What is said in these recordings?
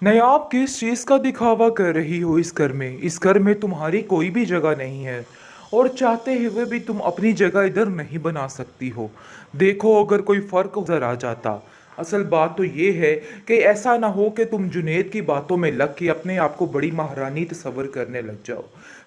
नहीं, आप किस चीज़ का दिखावा कर रही हो इस घर में? इस घर में तुम्हारी कोई भी जगह नहीं है और चाहते हुए भी तुम अपनी जगह इधर नहीं बना सकती हो। देखो, अगर कोई फ़र्क उधर आ जाता। असल बात तो ये है कि ऐसा ना हो कि तुम जुनैद की बातों में लग के अपने आप को बड़ी महारानी तस्वर करने लग जाओ।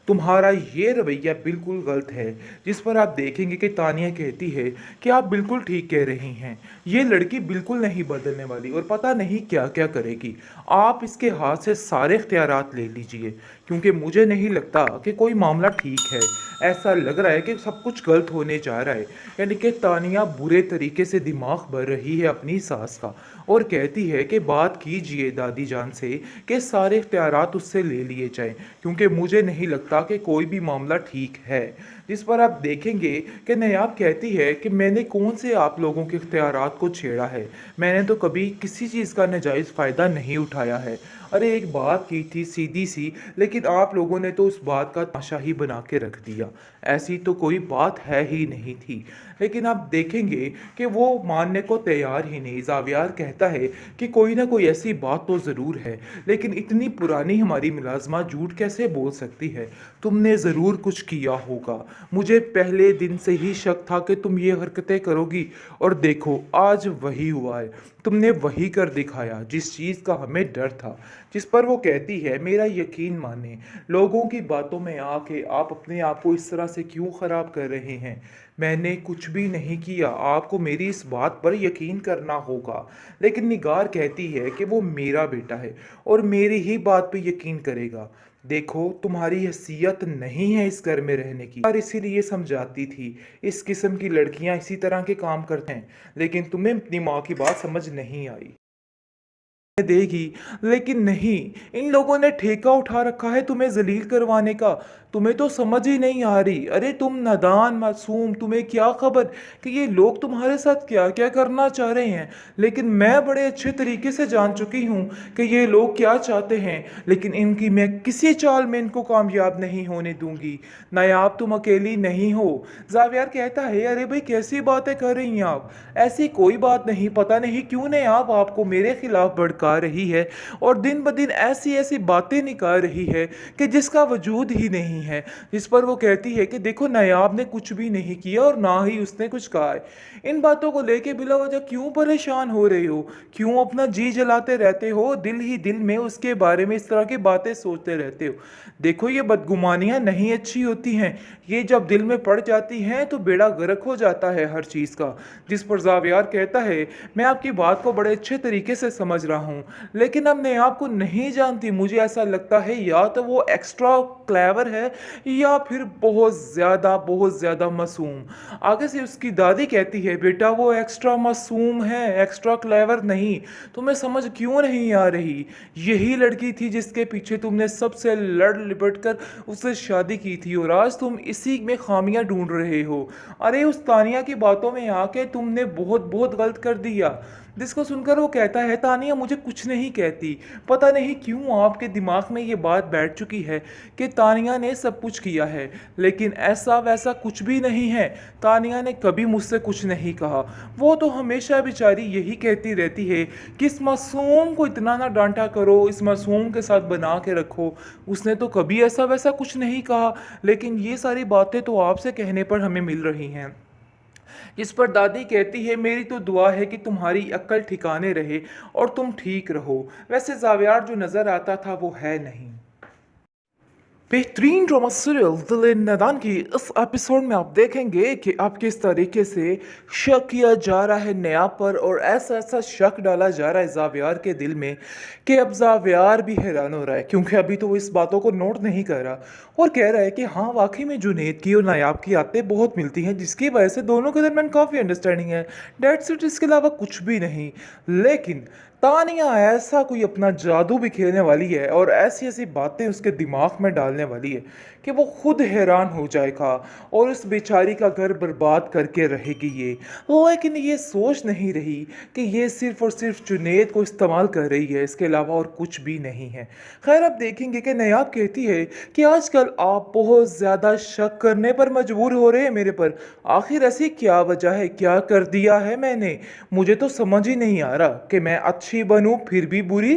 तुम्हारा ये रवैया बिल्कुल गलत है, जिस पर आप देखेंगे कि तानिया कहती है कि आप बिल्कुल ठीक कह रही हैं। ये लड़की बिल्कुल नहीं बदलने वाली और पता नहीं क्या क्या करेगी। आप इसके हाथ से सारे इख्तियारात ले लीजिए, क्योंकि मुझे नहीं लगता कि कोई मामला ठीक है। ऐसा लग रहा है कि सब कुछ गलत होने जा रहा है। यानी कि तानिया बुरे तरीके से दिमाग भर रही है अपनी सास का और कहती है कि बात कीजिए दादी जान से कि सारे इख्तियारात उससे ले लिए जाएं, क्योंकि मुझे नहीं लगता कि कोई भी मामला ठीक है। जिस पर आप देखेंगे कि नयाब कहती है कि मैंने कौन से आप लोगों के इख्तियारात को छेड़ा है। मैंने तो कभी किसी चीज़ का नाजायज़ फ़ायदा नहीं उठाया है। अरे एक बात की थी सीधी सी, लेकिन आप लोगों ने तो उस बात का तमाशा ही बना के रख दिया। ऐसी तो कोई बात है ही नहीं थी। लेकिन आप देखेंगे कि वो मानने को तैयार ही नहीं। जावियार कहता है कि कोई ना कोई ऐसी बात तो ज़रूर है, लेकिन इतनी पुरानी हमारी मुलाजमा झूठ कैसे बोल सकती है? तुमने ज़रूर कुछ किया होगा। मुझे पहले दिन से ही शक था कि तुम ये हरकतें करोगी, और देखो आज वही हुआ है। तुमने वही कर दिखाया जिस चीज़ का हमें डर था। जिस पर वो कहती है मेरा यकीन माने, लोगों की बातों में आके आप अपने आप को इस तरह से क्यों ख़राब कर रहे हैं? मैंने कुछ भी नहीं किया, आपको मेरी इस बात पर यकीन करना होगा। लेकिन निगार कहती है कि वो मेरा बेटा है और मेरी ही बात पे यकीन करेगा। देखो, तुम्हारी हैसियत नहीं है इस घर में रहने की, और इसीलिए समझाती थी। इस किस्म की लड़कियां इसी तरह के काम करते हैं, लेकिन तुम्हें अपनी माँ की बात समझ नहीं आई देगी। लेकिन नहीं, इन लोगों ने ठेका उठा रखा है तुम्हें जलील करवाने का। तुम्हें तो समझ ही नहीं आ रही। अरे तुम नादान मासूम, तुम्हें क्या खबर कि ये लोग तुम्हारे साथ क्या क्या करना चाह रहे हैं। लेकिन मैं बड़े अच्छे तरीके से जान चुकी हूँ कि ये लोग क्या चाहते हैं, लेकिन इनकी मैं किसी चाल में इनको कामयाब नहीं होने दूंगी। नायाब तुम अकेली नहीं हो। जावियार कहता है अरे भाई कैसी बातें कर रही हैं आप? ऐसी कोई बात नहीं, पता नहीं क्यों नायाब आपको मेरे खिलाफ भड़का रही है और दिन ब दिन ऐसी ऐसी बातें निकाल रही है कि जिसका वजूद ही नहीं है। जिस पर वो कहती है कि देखो नायाब ने कुछ भी नहीं किया और ना ही उसने कुछ कहा है। इन बातों को लेके बिला वजह क्यों परेशान हो रहे हो? क्यों अपना जी जलाते रहते हो? दिल ही दिल में उसके बारे में इस तरह की बातें सोचते रहते हो। देखो, ये बदगुमानियां नहीं अच्छी होती हैं। ये जब दिल में पड़ जाती हैं तो बेड़ा गर्क हो जाता है हर चीज़ का। जिस पर जावियार कहता है मैं आपकी बात को बड़े अच्छे तरीके से समझ रहा हूँ, लेकिन अब मैं आपको नहीं जानती। मुझे ऐसा लगता है या तो वो एक्स्ट्रा क्लेवर है या फिर बहुत ज़्यादा मासूम। आगे से उसकी दादी कहती है बेटा वो एक्स्ट्रा मासूम है, एक्स्ट्रा क्लेवर नहीं। तुम्हें समझ क्यों नहीं आ रही? यही लड़की थी जिसके पीछे तुमने सबसे लड़ लिपट कर उससे शादी की थी और आज तुम इसी में खामियां ढूंढ रहे हो। अरे उस तानिया की बातों में आके तुमने बहुत बहुत गलत कर दिया। जिसको सुनकर वो कहता है तानिया मुझे कुछ नहीं कहती। पता नहीं क्यों आपके दिमाग में ये बात बैठ चुकी है कि तानिया ने सब कुछ किया है, लेकिन ऐसा वैसा कुछ भी नहीं है। तानिया ने कभी मुझसे कुछ नहीं कहा। वो तो हमेशा बेचारी यही कहती रहती है कि इस मासूम को इतना ना डांटा करो, इस मासूम के साथ बना के रखो। उसने तो कभी ऐसा वैसा कुछ नहीं कहा, लेकिन ये सारी बातें तो आपसे कहने पर हमें मिल रही हैं। इस पर दादी कहती है मेरी तो दुआ है कि तुम्हारी अक्ल ठिकाने रहे और तुम ठीक रहो। वैसे जावियार जो नज़र आता था वो है नहीं। बेहतरीन ड्रामा सीरियल दिल नादान की इस एपिसोड में आप देखेंगे कि आप किस तरीके से शक किया जा रहा है नया पर, और ऐसा ऐसा शक डाला जा रहा है जावियार के दिल में कि अब जावियार भी हैरान हो रहा है, क्योंकि अभी तो वो इस बातों को नोट नहीं कर रहा और कह रहा है कि हाँ वाकई में जुनैद की और नायाब की आदतें बहुत मिलती हैं, जिसकी वजह से दोनों के दरमियान काफ़ी अंडरस्टैंडिंग है। डेट्स इट, इसके अलावा कुछ भी नहीं। लेकिन तानिया ऐसा कोई अपना जादू भी खेलने वाली है और ऐसी ऐसी बातें उसके दिमाग में डालने वाली है कि वो खुद हैरान हो जाएगा और उस बेचारी का घर बर्बाद करके रहेगी ये। लेकिन ये सोच नहीं रही कि ये सिर्फ और सिर्फ जुनैद को इस्तेमाल कर रही है, इसके अलावा और कुछ भी नहीं है। खैर अब देखेंगे कि नायाब कहती है कि आजकल आप बहुत ज़्यादा शक करने पर मजबूर हो रहे हैं मेरे पर। आखिर ऐसी क्या वजह है, क्या कर दिया है मैंने? मुझे तो समझ ही नहीं आ रहा कि मैं अच्छा अच्छी बनूं फिर भी बुरी,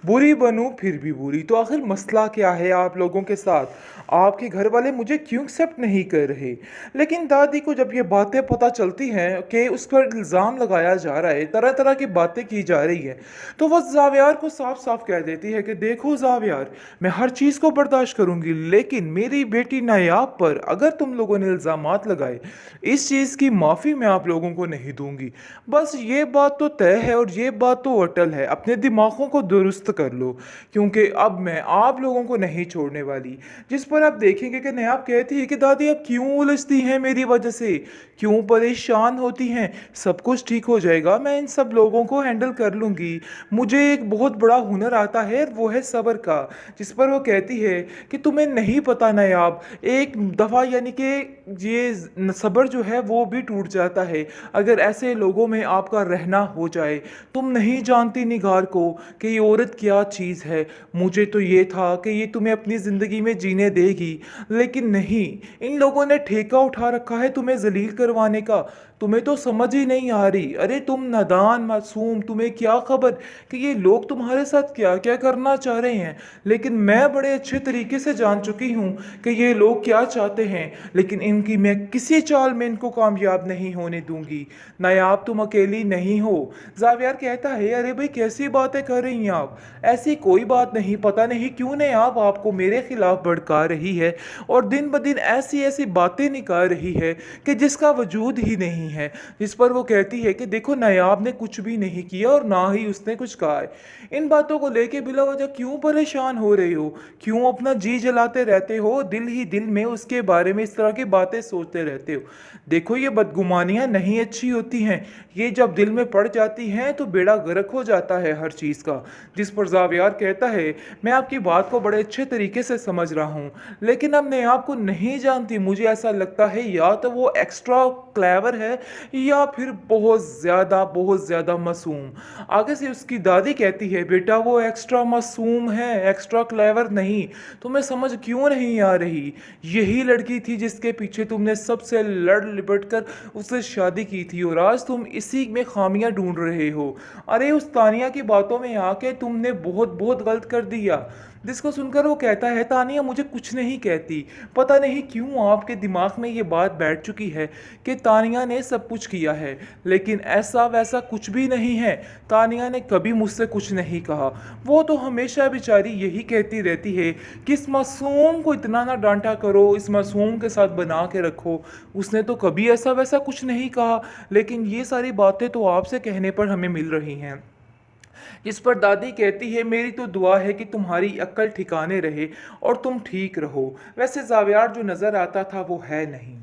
बुरी बनूं फिर भी बुरी। तो आखिर मसला क्या है आप लोगों के साथ? आपके घर वाले मुझे क्यों एक्सेप्ट नहीं कर रहे? लेकिन दादी को जब ये बातें पता चलती हैं कि उस पर इल्ज़ाम लगाया जा रहा है, तरह तरह की बातें की जा रही है, तो वह जावियार को साफ साफ कह देती है कि देखो जावियार, मैं हर चीज़ को बर्दाश्त करूंगी, लेकिन मेरी बेटी नायाब पर अगर तुम लोगों ने इल्ज़ामात लगाए, इस चीज़ की माफ़ी मैं आप लोगों को नहीं दूंगी। बस ये बात तो तय है और ये बात तो अटल है, अपने दिमागों को दुरुस्त कर लो, क्योंकि अब मैं आप लोगों को नहीं छोड़ने वाली। जिस पर आप देखेंगे कि नायाब कहती है कि दादी आप क्यों उलझती हैं मेरी वजह से, क्यों परेशान होती हैं? सब कुछ ठीक हो जाएगा, मैं इन सब लोगों को हैंडल कर लूँगी। मुझे एक बहुत बड़ा हुनर आता है, वो है सब्र का। जिस पर वो कहती है कि तुम्हें नहीं पता नायाब, एक दफ़ा यानी कि ये सब्र जो है वो भी टूट जाता है अगर ऐसे लोगों में आपका रहना हो जाए। तुम नहीं जानती निगार को कि ये औरत क्या चीज़ है। मुझे तो ये था कि ये तुम्हें अपनी ज़िंदगी में जीने देगी, लेकिन नहीं, इन लोगों ने ठेका उठा रखा है तुम्हें जलील करवाने का। तुम्हें तो समझ ही नहीं आ रही। अरे तुम नादान मासूम, तुम्हें क्या खबर कि ये लोग तुम्हारे साथ क्या क्या करना चाह रहे हैं। लेकिन मैं बड़े अच्छे तरीके से जान चुकी हूँ कि ये लोग क्या चाहते हैं, लेकिन इनकी मैं किसी चाल में इनको कामयाब नहीं होने दूंगी। नायाब तुम अकेली नहीं हो। जावियार कहता है अरे भाई कैसी बातें कर रही हैं आप? ऐसी कोई बात नहीं, पता नहीं क्यों नायाब आपको मेरे खिलाफ भड़का रही है और दिन ब दिन ऐसी ऐसी बातें निकाल रही है कि जिसका वजूद ही नहीं है। जिस पर वो कहती है कि देखो नायाब ने कुछ भी नहीं किया और ना ही उसने कुछ कहा है। इन बातों को लेके बिला वजह क्यों परेशान हो रहे हो? क्यों अपना जी जलाते रहते हो? दिल ही दिल में उसके बारे में इस तरह की बातें सोचते रहते हो। देखो ये बदगुमानियां नहीं अच्छी होती हैं, ये जब दिल में पड़ जाती हैं तो बेड़ा गर्क हो जाता है हर चीज़ का। जिस पर जावियार कहता है मैं आपकी बात को बड़े अच्छे तरीके से समझ रहा हूँ, लेकिन अब मैं आपको नहीं जानती। मुझे ऐसा लगता है या तो वो एक्स्ट्रा क्लेवर है या फिर बहुत ज़्यादा मासूम। आगे से उसकी दादी कहती है बेटा वो एक्स्ट्रा मासूम है, एक्स्ट्रा क्लेवर नहीं। तुम्हें समझ क्यों नहीं आ रही? यही लड़की थी जिसके पीछे तुमने सबसे लड़ लिपट कर उससे शादी की थी और आज तुम इसी में खामियां ढूंढ रहे हो। अरे उस तानिया की बातों में आके तुमने बहुत बहुत गलत कर दिया। जिसको सुनकर वो कहता है तानिया मुझे कुछ नहीं कहती। पता नहीं क्यों आपके दिमाग में ये बात बैठ चुकी है कि तानिया ने सब कुछ किया है, लेकिन ऐसा वैसा कुछ भी नहीं है। तानिया ने कभी मुझसे कुछ नहीं कहा। वो तो हमेशा बेचारी यही कहती रहती है कि इस मासूम को इतना ना डांटा करो, इस मासूम के साथ बना के रखो। उसने तो कभी ऐसा वैसा कुछ नहीं कहा, लेकिन ये सारी बातें तो आपसे कहने पर हमें मिल रही हैं। जिस पर दादी कहती है मेरी तो दुआ है कि तुम्हारी अक्ल ठिकाने रहे और तुम ठीक रहो। वैसे जावियार जो नज़र आता था वो है नहीं।